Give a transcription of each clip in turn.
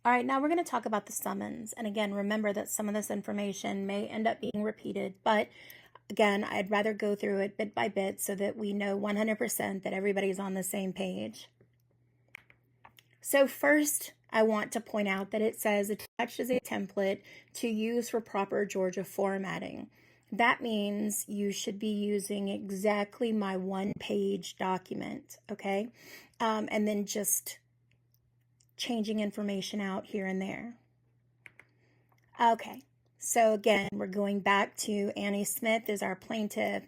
All right, now we're going to talk about the summons. And again, remember that some of this information may end up being repeated, but again, I'd rather go through it bit by bit so that we know 100% that everybody's on the same page. So first, I want to point out that it says attached as a template to use for proper Georgia formatting. That means you should be using exactly my one-page document, okay? And then just changing information out here and there. Okay, so again, we're going back to Annie Smith is our plaintiff.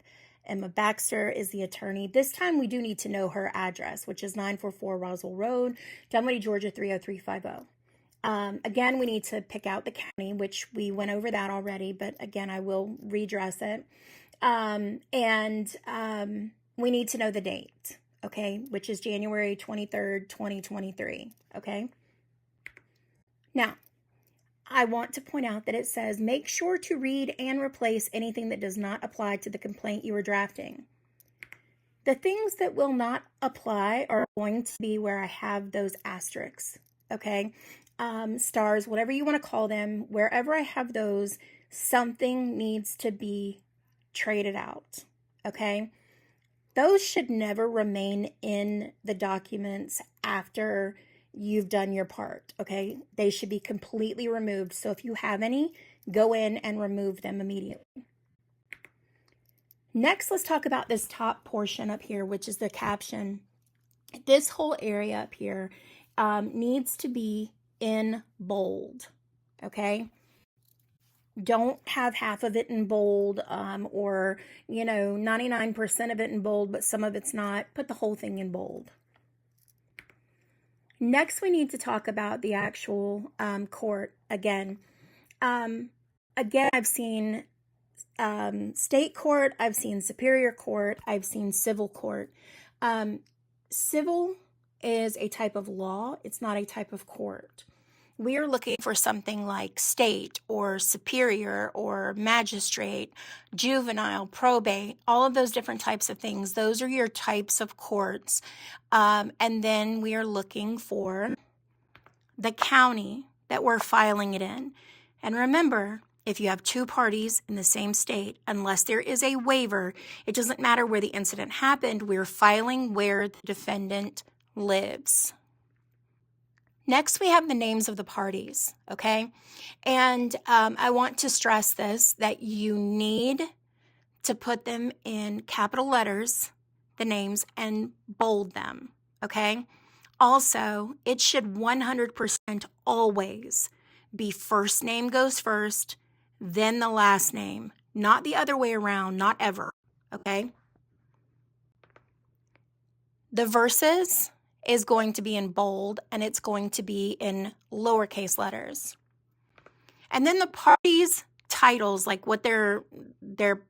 Emma Baxter is the attorney. This time we do need to know her address, which is 944 Roswell Road, Dunwoody, Georgia 30350. Again, we need to pick out the county, which we went over that already, but again, I will redress it. We need to know the date, okay, which is January 23rd, 2023, okay? Now, I want to point out that it says, make sure to read and replace anything that does not apply to the complaint you are drafting. The things that will not apply are going to be where I have those asterisks, okay? Stars, whatever you want to call them, wherever I have those, something needs to be traded out, okay? Those should never remain in the documents after you've done your part, okay? They should be completely removed. So if you have any, go in and remove them immediately. Next, let's talk about this top portion up here, which is the caption. This whole area up here needs to be in bold, okay? Don't have half of it in bold or, 99% of it in bold, but some of it's not. Put the whole thing in bold. Next, we need to talk about the actual court again. I've seen state court, I've seen superior court, I've seen civil court. Civil is a type of law, it's not a type of court. We are looking for something like state or superior or magistrate, juvenile, probate, all of those different types of things. Those are your types of courts. And then we are looking for the county that we're filing it in. And remember, if you have two parties in the same state, unless there is a waiver, it doesn't matter where the incident happened, we're filing where the defendant lives. Next, we have the names of the parties, okay? And I want to stress this, that you need to put them in capital letters, the names, and bold them, okay? Also, it should 100% always be first name goes first, then the last name, not the other way around, not ever, okay? The verses is going to be in bold and it's going to be in lowercase letters. And then the parties' titles, like what their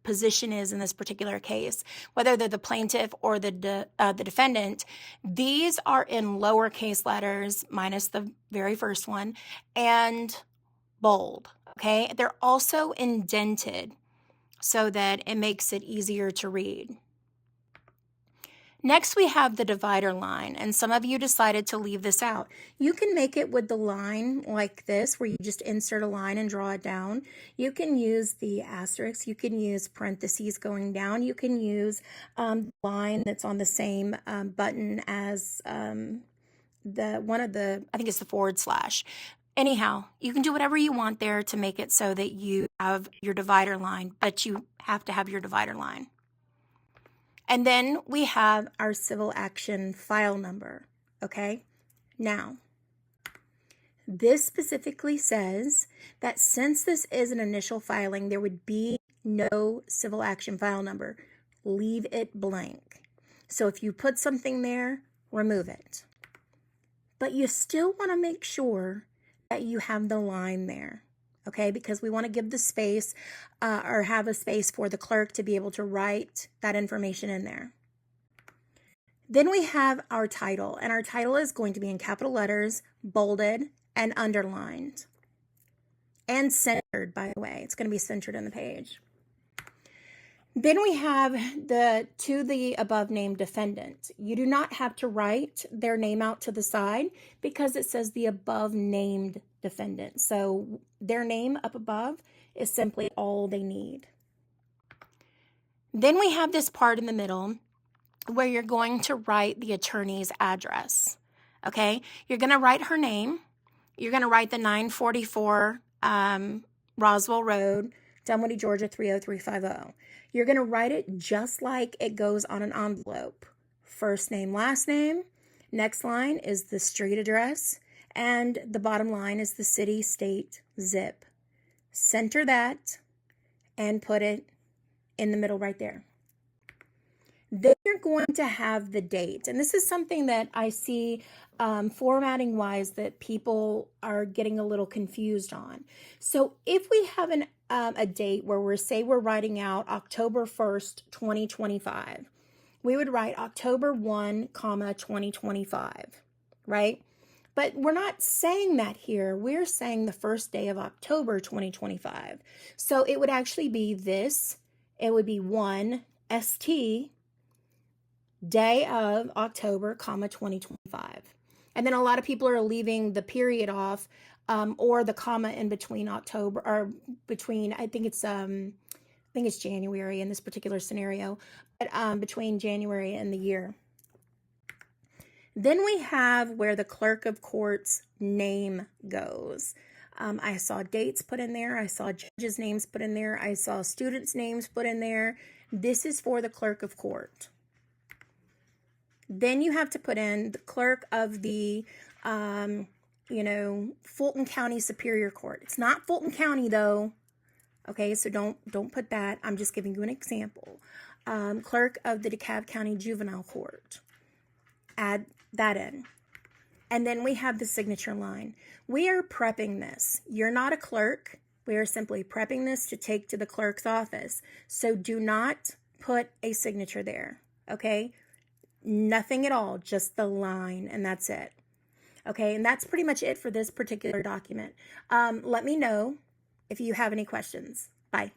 position is in this particular case, whether they're the plaintiff or the defendant, these are in lowercase letters, minus the very first one, and bold, okay? They're also indented so that it makes it easier to read. Next, we have the divider line, and some of you decided to leave this out. You can make it with the line like this, where you just insert a line and draw it down. You can use the asterisk. You can use parentheses going down. You can use the line that's on the same button as I think it's the forward slash. Anyhow, you can do whatever you want there to make it so that you have your divider line, but you have to have your divider line. And then we have our civil action file number, okay? Now, this specifically says that since this is an initial filing, there would be no civil action file number. Leave it blank. So if you put something there, remove it. But you still want to make sure that you have the line there. Okay, because we want to give the space or have a space for the clerk to be able to write that information in there. Then we have our title, and our title is going to be in capital letters, bolded, and underlined. And centered, by the way. It's going to be centered in the page. Then we have the to the above named defendant. You do not have to write their name out to the side because it says the above named defendant. So their name up above is simply all they need. Then we have this part in the middle where you're going to write the attorney's address. Okay, you're going to write her name. You're going to write the 944 Roswell Road, Dunwoody, Georgia 30350. You're going to write it just like it goes on an envelope. First name, last name. Next line is the street address. And the bottom line is the city, state, zip. Center that and put it in the middle right there. Then you're going to have the date. And this is something that I see formatting wise that people are getting a little confused on. So if we have a date where we're writing out October 1st, 2025, we would write October 1, 2025, right? But we're not saying that here. We're saying the first day of October 2025. So it would actually be this. It would be 1 ST day of October, 2025. And then a lot of people are leaving the period off or the comma in between October or between, I think it's January in this particular scenario, but between January and the year. Then we have where the clerk of court's name goes. I saw dates put in there. I saw judges' names put in there. I saw students' names put in there. This is for the clerk of court. Then you have to put in the clerk of the, Fulton County Superior Court. It's not Fulton County though. Okay, so don't put that. I'm just giving you an example. Clerk of the DeKalb County Juvenile Court. Add that in. And then we have the signature line. We are prepping this. You're not a clerk. We are simply prepping this to take to the clerk's office. So do not put a signature there. Okay? Nothing at all, just the line, and that's it. Okay, and that's pretty much it for this particular document. Let me know if you have any questions. Bye.